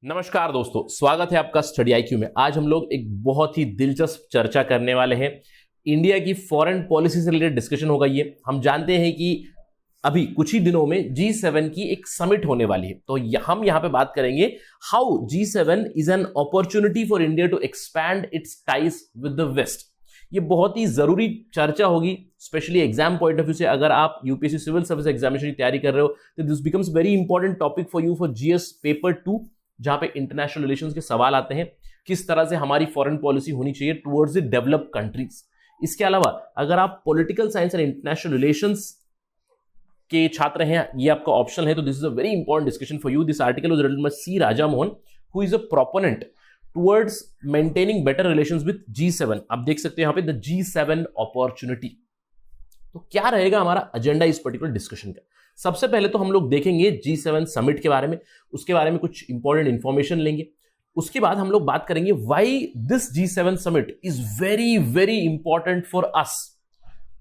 नमस्कार दोस्तों, स्वागत है आपका स्टडी आईक्यू में। आज हम लोग एक बहुत ही दिलचस्प चर्चा करने वाले हैं। इंडिया की फॉरेन पॉलिसी से रिलेटेड डिस्कशन होगा। ये हम जानते हैं कि अभी कुछ ही दिनों में G7 की एक समिट होने वाली है, तो हम यहां पे बात करेंगे how G7 is an opportunity for India to expand its ties with the west. ये बहुत ही जरूरी चर्चा होगी, specially exam point of view से। अगर आप यूपीएससी सिविल सर्विस एग्जामिनेशन की तैयारी कर रहे हो तो this becomes very important topic for you for GS paper 2, जहां पे इंटरनेशनल रिलेशंस के सवाल आते हैं, किस तरह से हमारी फॉरेन पॉलिसी होनी चाहिए टुवर्ड्स द डेवलप्ड कंट्रीज। इसके अलावा अगर आप political science and international relations के छात्र हैं, ये आपका ऑप्शन है, तो this is a very important discussion for you. This article was written by C Raja Mohan, who is a proponent towards maintaining better relations with G7। आप देख सकते हैं यहां पे द G7 अपॉर्चुनिटी। तो क्या रहेगा हमारा एजेंडा इस पर्टिकुलर डिस्कशन का? सबसे पहले तो हम लोग देखेंगे G7 समिट के बारे में, उसके बारे में कुछ इंपॉर्टेंट इंफॉर्मेशन लेंगे। उसके बाद हम लोग बात करेंगे why this G7 summit is very very important for us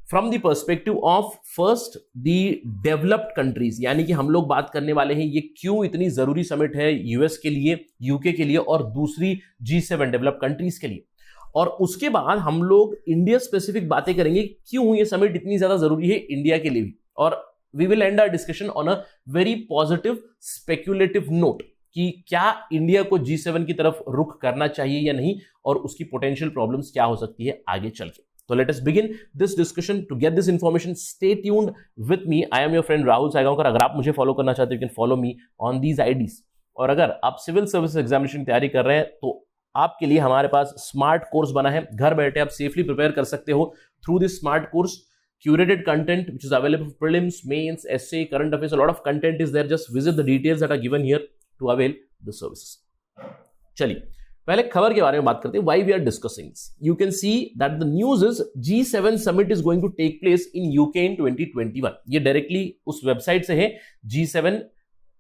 from the perspective of first the developed countries. यानी कि हम लोग बात करने वाले हैं ये क्यों इतनी जरूरी समिट है यूएस के लिए, यूके के लिए और दूसरी G7 डेवलप्ड कंट्रीज के लिए। और उसके बाद हम लोग इंडिया स्पेसिफिक बातें करेंगे क्यों ये समिट इतनी ज्यादा जरूरी है इंडिया के लिए भी। और we will end our discussion on a very positive speculative note कि क्या इंडिया को G7 की तरफ रुख करना चाहिए या नहीं, और उसकी पोटेंशियल प्रॉब्लम्स क्या हो सकती है आगे चल के। तो let us begin this discussion. To get this information stay tuned with me. I am your friend Rahul Saygaonkar. अगर आप मुझे फॉलो करना चाहते हो you can follow me on these IDs. और अगर आप सिविल सर्विस एग्जामिनेशन की तैयारी कर रहे हैं तो आपके लिए हमारे पास स्मार्ट कोर्स बना है। घर बैठे आप सेफली प्रिपेयर कर सकते हो through this smart course. Curated content which is available for prelims, mains, essay, current affairs. A lot of content is there. Just visit the details that are given here to avail the services. चलिए पहले खबर के बारे में बात करते हैं. Why we are discussing this? You can see that the news is G7 summit is going to take place in UK in 2021. ये डायरेक्टली उस वेबसाइट से है G7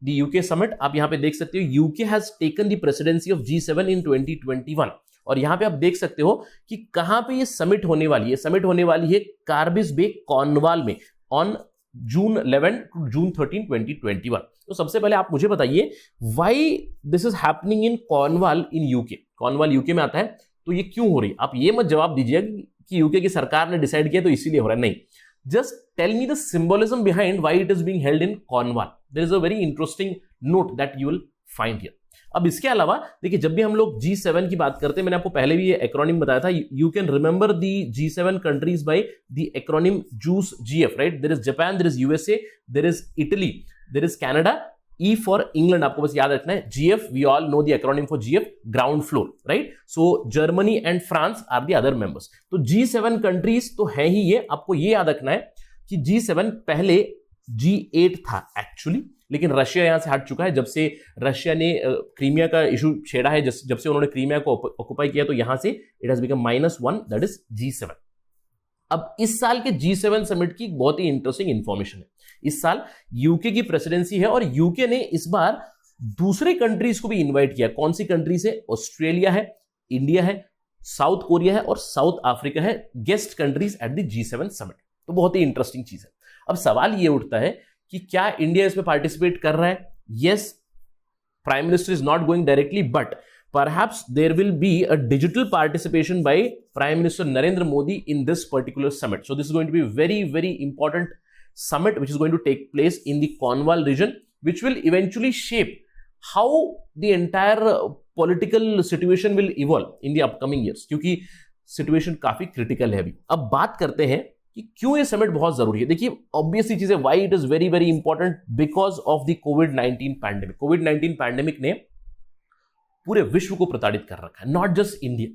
the UK summit. आप यहां पे देख सकते हो UK has taken the presidency of G7 in 2021. और यहां पे आप देख सकते हो कि कहां पे ये समिट होने वाली है। समिट होने वाली है कार्बिस बे कॉर्नवाल में ऑन जून 11 टू जून 13 2021। तो सबसे पहले आप मुझे बताइए why this is happening in Cornwall in UK. Cornwall UK में आता है, तो ये क्यों हो रही है? आप ये मत जवाब दीजिए कि यूके की सरकार ने डिसाइड किया तो इसीलिए हो रहा है, नहीं। Just tell me the symbolism behind why it is being held in Cornwall. There is a very interesting note that you will find here. अब इसके अलावा देखिए, जब भी हम लोग G7 की बात करते हैं, मैंने आपको पहले भी ये एक्रोनिम बताया था। You can remember the G7 countries by the acronym JUICE GF, right? There is Japan, there is USA, there is Italy, there is Canada, E for England. आपको बस याद रखना है GF, we all know the acronym for GF, ground floor, right? So Germany and France are the other members. तो G7 countries तो है ही ये। आपको ये याद रखना है कि G7 पहले G8 था एक्चुअली, लेकिन रशिया यहां से हट चुका है। जब से रशिया ने क्रीमिया का इशू छेड़ा है, जब से उन्होंने क्रीमिया को ऑक्युपाई किया, तो यहां से it has become -1, that is G7। अब इस साल के G7 समिट की बहुत ही इंटरेस्टिंग इंफॉर्मेशन है। इस साल यूके की प्रेसिडेंसी है और यूके ने इस बार दूसरे कंट्रीज को भी इन्वाइट किया। कौन सी कंट्रीज है? ऑस्ट्रेलिया है, इंडिया है, साउथ कोरिया है और साउथ अफ्रीका है, guest countries at the G7 summit. तो बहुत ही इंटरेस्टिंग चीज है। अब सवाल ये उठता है कि क्या इंडिया इसमें पार्टिसिपेट कर रहा है? Yes, prime minister is not going directly, but perhaps there will be a digital participation by Prime Minister Narendra Modi in this particular summit. So this is going to be very very important summit which is going to take place in the Cornwall region, which will eventually shape how the entire political situation will evolve in the upcoming years, क्योंकि situation काफी critical है अभी। अब बात करते हैं कि क्यों ये समिट बहुत जरूरी है। देखिए ऑब्वियसली चीज है, why it is very very important, because of the covid pandemic. Covid pandemic ने पूरे विश्व को प्रताड़ित कर रखा है, not just India.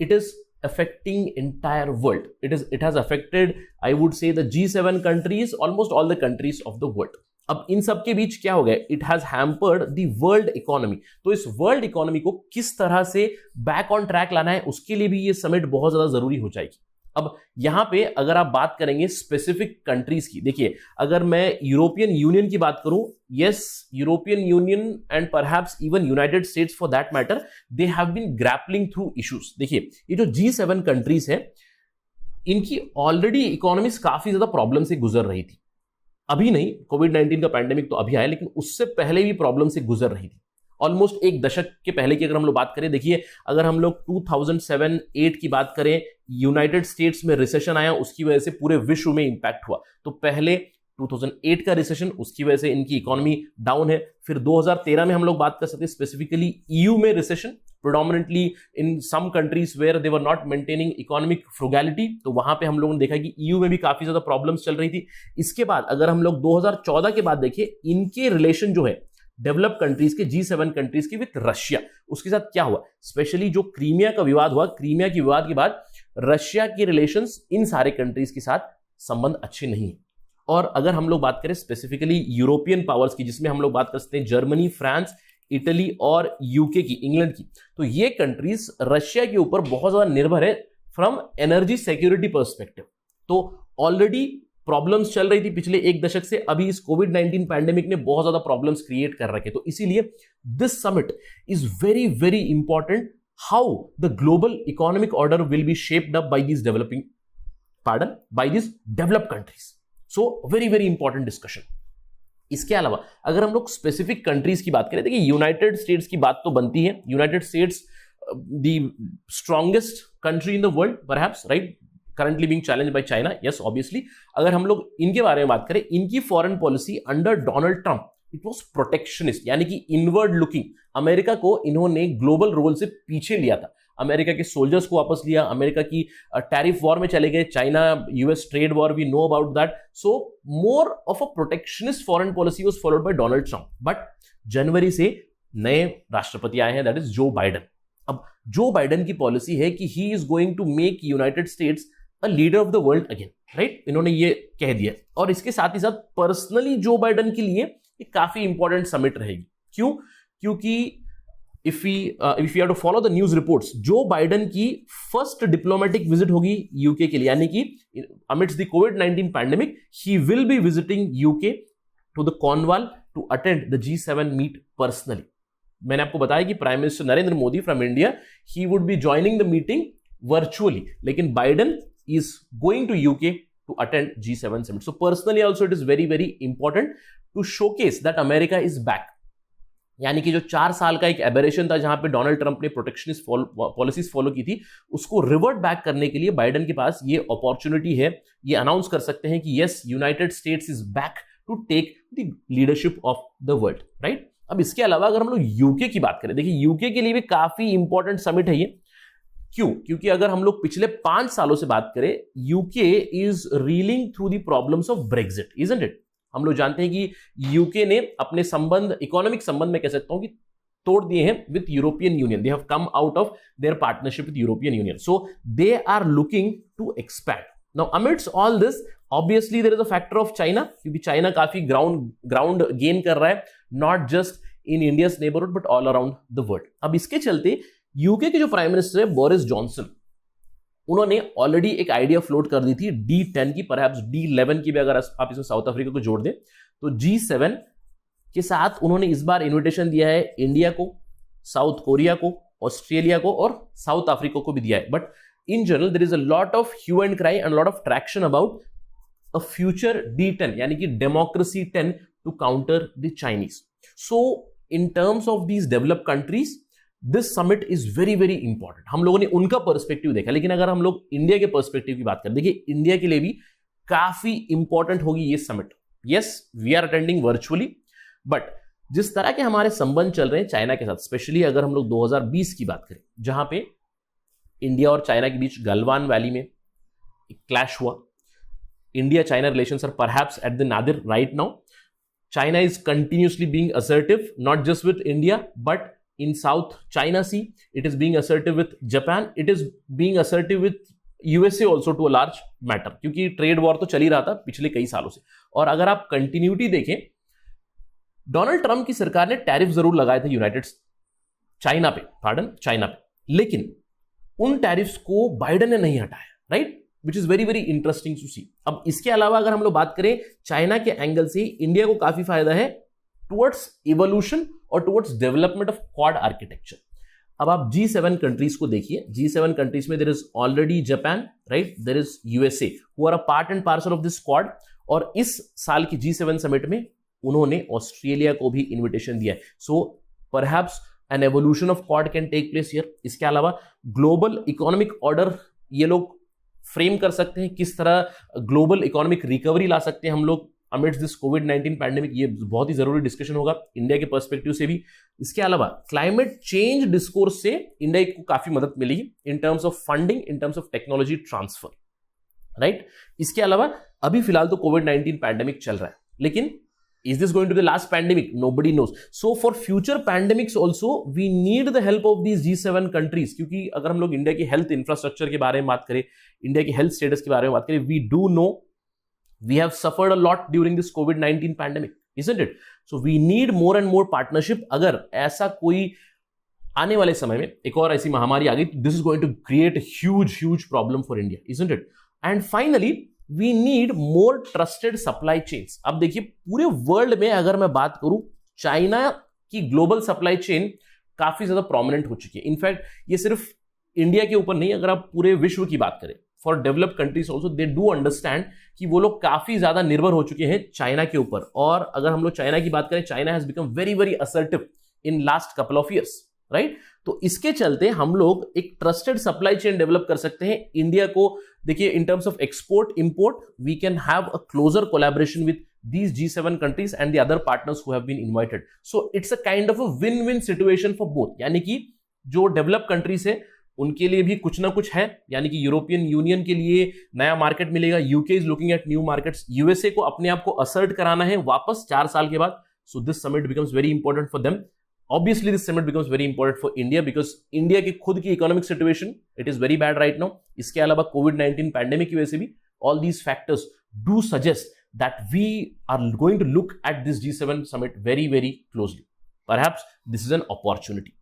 It is affecting entire world. It has affected, I would say, the G7 countries, almost all the countries of the world. अब इन सब के बीच क्या हो गया? It has hampered the world economy. तो इस वर्ल्ड इकोनॉमी को किस तरह से बैक ऑन ट्रैक लाना है, उसके लिए भी ये समिट बहुत ज्यादा जरूरी हो जाएगी। अब यहां पे अगर आप बात करेंगे स्पेसिफिक कंट्रीज की, देखिए अगर मैं यूरोपियन यूनियन की बात करूं, yes, European Union and perhaps even United States for that matter, they have been grappling through issues. देखिए ये जो G7 कंट्रीज है, इनकी ऑलरेडी इकोनॉमीज काफी ज्यादा प्रॉब्लम से गुजर रही थी। अभी नहीं, कोविड-19 का पैंडेमिक तो अभी आया, लेकिन उससे पहले भी प्रॉब्लम से गुजर रही थी। ऑलमोस्ट एक दशक के पहले की अगर हम लोग बात करें, देखिए अगर हम लोग 2007-8 की बात करें, यूनाइटेड स्टेट्स में रिसेशन आया, उसकी वजह से पूरे विश्व में इंपैक्ट हुआ। तो पहले 2008 का रिसेशन, उसकी वजह से इनकी इकोनॉमी डाउन है। फिर 2013 में हम लोग बात कर सकते हैं स्पेसिफिकली ईयू में recession, predominantly in some countries where they were not maintaining economic frugality, तो वहां पे हम लोगों ने देखा कि ईयू में भी काफी ज्यादा प्रॉब्लम्स चल रही थी। इसके बाद अगर हम लोग 2014 के बाद देखिए, इनके रिलेशन जो है डेवलप कंट्रीज के, G7 कंट्रीज के विद रशिया, उसके साथ क्या हुआ, स्पेशली जो क्रीमिया का विवाद हुआ, क्रीमिया के विवाद के बाद रशिया के रिलेशंस इन सारे कंट्रीज के साथ संबंध अच्छे नहीं है। और अगर हम लोग बात करें स्पेसिफिकली यूरोपियन पावर्स की, जिसमें हम लोग बात कर सकते हैं जर्मनी, फ्रांस, इटली और यूके की, इंग्लैंड की, तो ये कंट्रीज रशिया के ऊपर बहुत ज्यादा निर्भर है फ्रॉम एनर्जी सिक्योरिटी पर्सपेक्टिव। तो ऑलरेडी प्रॉब्लम्स चल रही थी पिछले एक दशक से, अभी इस कोविड-19 पैंडेमिक ने बहुत ज्यादा प्रॉब्लम्स क्रिएट कर रखे। तो इसीलिए this summit is very very important, how the global economic order will be shaped up by this developed countries. So very very important discussion. इसके अलावा अगर हम लोग स्पेसिफिक कंट्रीज की बात करें, देखिए यूनाइटेड स्टेट्स की बात तो बनती है। United states the strongest country in the world perhaps, right, currently being challenged by China, yes obviously. अगर हम लोग इनके बारे में बात करें, इनकी foreign policy under Donald Trump it was protectionist, यानी कि इनवर्ड लुकिंग। अमेरिका को इन्होंने ग्लोबल रोल से पीछे लिया था, अमेरिका के सोल्जर्स को वापस लिया, अमेरिका की टैरिफ वॉर में चले गए, China US trade war, we know about that. So more of a protectionist foreign policy was followed by Donald Trump. But जनवरी से नए राष्ट्रपति आए हैं, दैट इज जो बाइडेन। अब जो बाइडेन की पॉलिसी है कि he is going to make United States a leader of the world again, right, इन्होंने ये कह दिया। और इसके साथ ही साथ पर्सनली जो बाइडेन के लिए ये काफी इंपॉर्टेंट समिट रहेगी। क्यों? क्योंकि if we have to follow the news reports, Joe Biden की फर्स्ट डिप्लोमेटिक विजिट होगी यूके के लिए, यानी कि amidst the COVID-19 pandemic he will be visiting UK to the Cornwall to attend the G7 meet personally। मैंने आपको बताया कि prime minister Narendra Modi from India he would be joining the meeting virtually, लेकिन Biden is going to UK to attend G7 summit। So personally also it is very very important to showcase that America is back। यानी कि जो 4 साल का एक aberration था जहां पे डोनाल्ड ट्रंप ने प्रोटेक्शनिस्ट पॉलिसीज फॉलो की थी, उसको रिवर्ट बैक करने के लिए बाइडेन के पास ये अपॉर्चुनिटी है। ये अनाउंस कर सकते हैं कि yes, United States is back to take the leadership of the world, right. अब इसके अलावा अगर हम लोग यूके की बात करें, देखिए यूके के लिए भी काफी इंपॉर्टेंट समिट है ये। क्यों? क्योंकि अगर हम लोग पिछले 5 सालों से बात करें, UK is railing through the problems of Brexit, isn't it. हम लोग जानते हैं कि यूके ने अपने संबंध, इकोनॉमिक संबंध में कह सकता हूं कि तोड़ दिए हैं with European Union. They have come out of their partnership with European Union, so they are looking to expand. Now amidst all this obviously there is a factor of China, क्योंकि चाइना काफी ground gain कर रहा है, not just in India's neighbourhood but all around the world. अब इसके चलते UK के जो प्राइम मिनिस्टर है बोरिस जॉनसन, उन्होंने ऑलरेडी एक आइडिया फ्लोट कर दी थी D10 की, परहैप्स D11 की भी अगर आप इसमें साउथ अफ्रीका को जोड़ दें, तो G7 के साथ उन्होंने इस बार इन्विटेशन दिया है इंडिया को, साउथ कोरिया को, ऑस्ट्रेलिया को और साउथ अफ्रीका को भी दिया है। But in general there is a lot of hue and cry and lot of traction about a future D10, यानी कि democracy 10 to counter the Chinese. So in terms of these developed countries this summit is very very important. हम लोगों ने उनका perspective देखा, लेकिन अगर हम लोग इंडिया के पर्सपेक्टिव की बात करें, देखिए इंडिया के लिए भी काफी इंपॉर्टेंट होगी ये summit. Yes, we are attending virtually, but जिस तरह के हमारे संबंध चल रहे हैं चाइना के साथ, स्पेशली अगर हम लोग 2020 की बात करें, जहां पे इंडिया और चाइना के बीच गलवान वैली में एक क्लैश हुआ, India China relations are perhaps at the nadir right now. China is continuously being assertive, not just with India but in South China Sea, it is being assertive with Japan, it is being assertive with USA also to a large matter, क्योंकि trade war तो चल ही रहा था पिछले कई सालों से। और अगर आप कंटिन्यूटी देखें, डोनाल्ड ट्रंप की सरकार ने टैरिफ जरूर लगाए थे चाइना पे, लेकिन उन टैरिफ्स को बाइडेन ने नहीं हटाया, right, which is very very interesting to see. अब इसके अलावा अगर हम लोग बात करें चाइना के एंगल से, इंडिया को काफी फायदा है टुवर्ड्स इवोल्यूशन और towards development of quad architecture. अब आप G7 कंट्रीज को देखिए, G7 कंट्रीज में there is already Japan, right, there is USA who are a part and parcel of this quad. और इस साल की G7 समिट में उन्होंने ऑस्ट्रेलिया को भी इन्विटेशन दिया है। So perhaps an evolution of Quad can take place here. इसके अलावा ग्लोबल इकोनॉमिक ऑर्डर ये लोग फ्रेम कर सकते हैं, किस तरह ग्लोबल इकोनॉमिक रिकवरी ला सकते हैं हम लोग अमिड्स दिस कोविड-19 पैंडेमिक, ये बहुत ही जरूरी डिस्कशन होगा इंडिया के पर्सपेक्टिव से भी। इसके अलावा क्लाइमेट चेंज डिस्कोर्स से इंडिया को काफी मदद मिलेगी इन terms of funding, in terms of technology transfer, right. इसके अलावा अभी फिलहाल तो कोविड-19 पैंडेमिक चल रहा है, लेकिन is this going to be the last pandemic? Nobody knows. So for future pandemics also we need the help of these G7 countries, क्योंकि अगर हम लोग इंडिया की हेल्थ इंफ्रास्ट्रक्चर के बारे में बात करें, इंडिया की हेल्थ स्टेटस के बारे में बात करें, we do know we have suffered a lot during this COVID-19 pandemic, isn't it? So we need more and more partnership. अगर ऐसा कोई आने वाले समय में एक और ऐसी महामारी आ गई, this is going to create a huge problem for India, isn't it? And finally we need more trusted supply chains. अब देखिए पूरे वर्ल्ड में अगर मैं बात करूं, चाइना की ग्लोबल सप्लाई चेन काफी ज्यादा प्रोमिनेंट हो चुकी है। इनफैक्ट ये सिर्फ इंडिया के ऊपर नहीं, अगर आप पूरे विश्व की बात करें, for developed countries also they do understand कि वो लोग काफी ज्यादा निर्भर हो चुके हैं चाइना के ऊपर। और अगर हम लोग चाइना की बात करें, China has become very very assertive in last couple of years, right. तो इसके चलते हम लोग एक ट्रस्टेड सप्लाई चेन डेवलप कर सकते हैं। इंडिया को देखिए in terms of export import we can have a closer collaboration with these G7 countries and the other partners who have been invited. So it's a kind of a win-win situation for both. यानी कि जो develop countries है उनके लिए भी कुछ ना कुछ है, यानी कि यूरोपियन यूनियन के लिए नया मार्केट मिलेगा, UK is looking at new markets, USA को अपने आप को असर्ट कराना है वापस 4 साल के बाद। So this summit becomes very important for them. Obviously this summit becomes very important for India because India की खुद की economic situation it is very bad right now. इसके अलावा कोविड-19 पैंडेमिक की वजह से भी all these factors do suggest that we are going to look at this G7 summit very very closely. Perhaps this is an opportunity.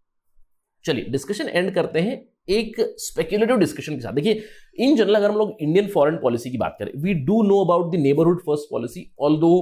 चलिए discussion and करते हैं एक स्पेक्युलेटिव डिस्कशन के साथ। देखिए इन जनरल अगर हम लोग इंडियन फॉरेन पॉलिसी की बात करें, we do know about the neighbourhood first policy, although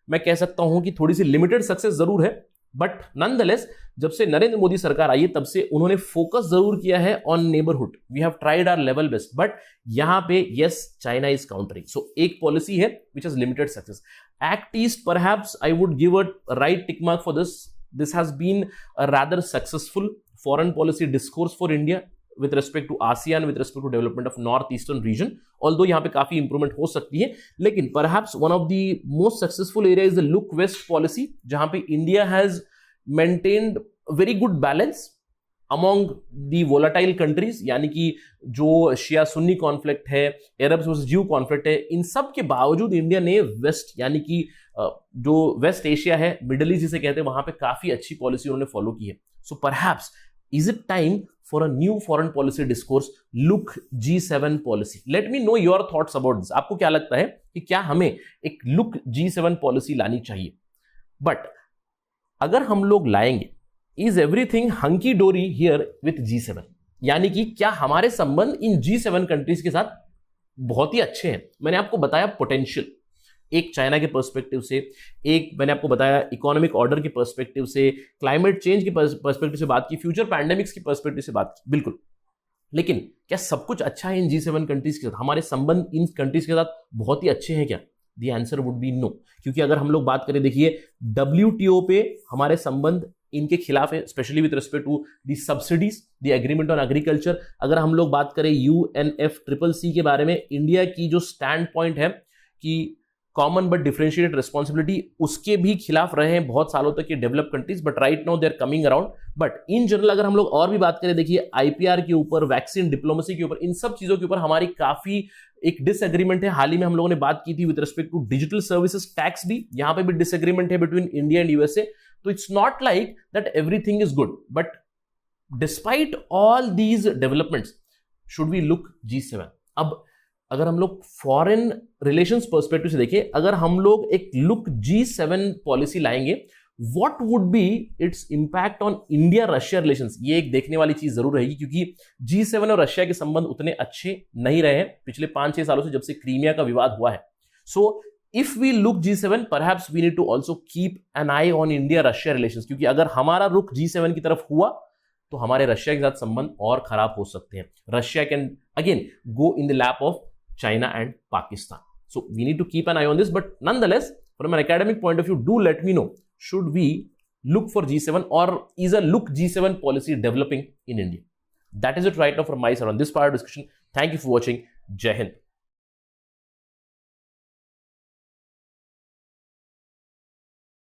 मैं कह सकता हूं कि थोड़ी सी लिमिटेड सक्सेस जरूर है, बट नॉनदलेस जब से नरेंद्र मोदी सरकार आई है तब से उन्होंने फोकस जरूर किया है on neighbourhood. We have tried our level best, but यहां पे yes China is countering. So एक पॉलिसी है which has limited success. Act east perhaps I would give a right tick mark for this. This has been a rather successful foreign policy discourse for India with respect to ASEAN, with respect to development of northeastern region, although यहाँ पे काफी improvement हो सकती है, लेकिन perhaps one of the most successful area is the look west policy, जहाँ पे India has maintained very good balance among the volatile countries, यानी कि जो शिया सुन्नी कॉन्फ्लिक्ट है, अरब्स वर्सेस ज्यू कॉन्फ्लिक्ट है, इन सब के बावजूद इंडिया ने वेस्ट यानी कि जो वेस्ट एशिया है, मिडिल ईस्ट जिसे कहते हैं, वहां पे काफी अच्छी पॉलिसी उन्होंने फॉलो की है। So perhaps is it time for a new foreign policy discourse, look G7 policy? Let me know your thoughts about this. आपको क्या लगता है कि क्या हमें एक look G7 policy लानी चाहिए? बट अगर हम लोग लाएंगे, is everything hunky dory here with G7? यानी कि क्या हमारे संबंध इन G7 कंट्रीज के साथ बहुत ही अच्छे हैं? मैंने आपको बताया पोटेंशियल, एक चाइना के पर्सपेक्टिव से, एक मैंने आपको बताया इकोनॉमिक ऑर्डर के पर्सपेक्टिव से, क्लाइमेट चेंज के पर्सपेक्टिव से बात की, फ्यूचर पैंडेमिक्स की पर्सपेक्टिव से बात की, बिल्कुल। लेकिन क्या सब कुछ अच्छा है इन G7 कंट्रीज के साथ? हमारे संबंध इन कंट्रीज के साथ बहुत ही अच्छे हैं क्या? The answer would be no. क्योंकि अगर हम लोग बात करें, देखिए WTO पे हमारे संबंध इनके खिलाफ है, specially with respect to the subsidies, the agreement on agriculture. अगर हम लोग बात करें UNFCCC के बारे में, इंडिया की जो स्टैंड पॉइंट है कि कॉमन बट डिफरेंशिएटेड रिस्पॉन्सिबिलिटी, उसके भी खिलाफ रहे हैं बहुत सालों तक ये develop countries, but right now they are coming around. But in general अगर हम लोग और भी बात करें, देखिए IPR के ऊपर, वैक्सीन डिप्लोमेसी के ऊपर, इन सब चीजों के ऊपर हमारी काफी एक डिसएग्रीमेंट है। हाल ही में हम लोगों ने बात की थी with respect to digital services tax भी, यहां पे भी डिसएग्रीमेंट है बिटवीन इंडिया एंड USA। तो it's not like that everything is good, but despite all these developments should we look G7। अब अगर हम लोग फॉरेन रिलेशंस पर्सपेक्टिव से देखें, अगर हम लोग एक लुक G7 पॉलिसी लाएंगे, what would be it's impact on India Russia relations? ये एक देखने वाली चीज जरूर रहेगी, क्योंकि G7 और रशिया के संबंध उतने अच्छे नहीं रहे हैं पिछले 5-6 सालों से, जब से क्रीमिया का विवाद हुआ है। So if we look G7, perhaps we need to also keep an eye on India Russia relations, क्योंकि अगर हमारा रुख G7 की तरफ हुआ तो हमारे रशिया के साथ संबंध और खराब हो सकते हैं। Russia can again go in the lap of China and Pakistan. So we need to keep an eye on this, but nonetheless, from an academic point of view, do let me know, should we look for G7, or is a look G7 policy developing in India? That is it right now from my side on this part of discussion. Thank you for watching. Jai Hind.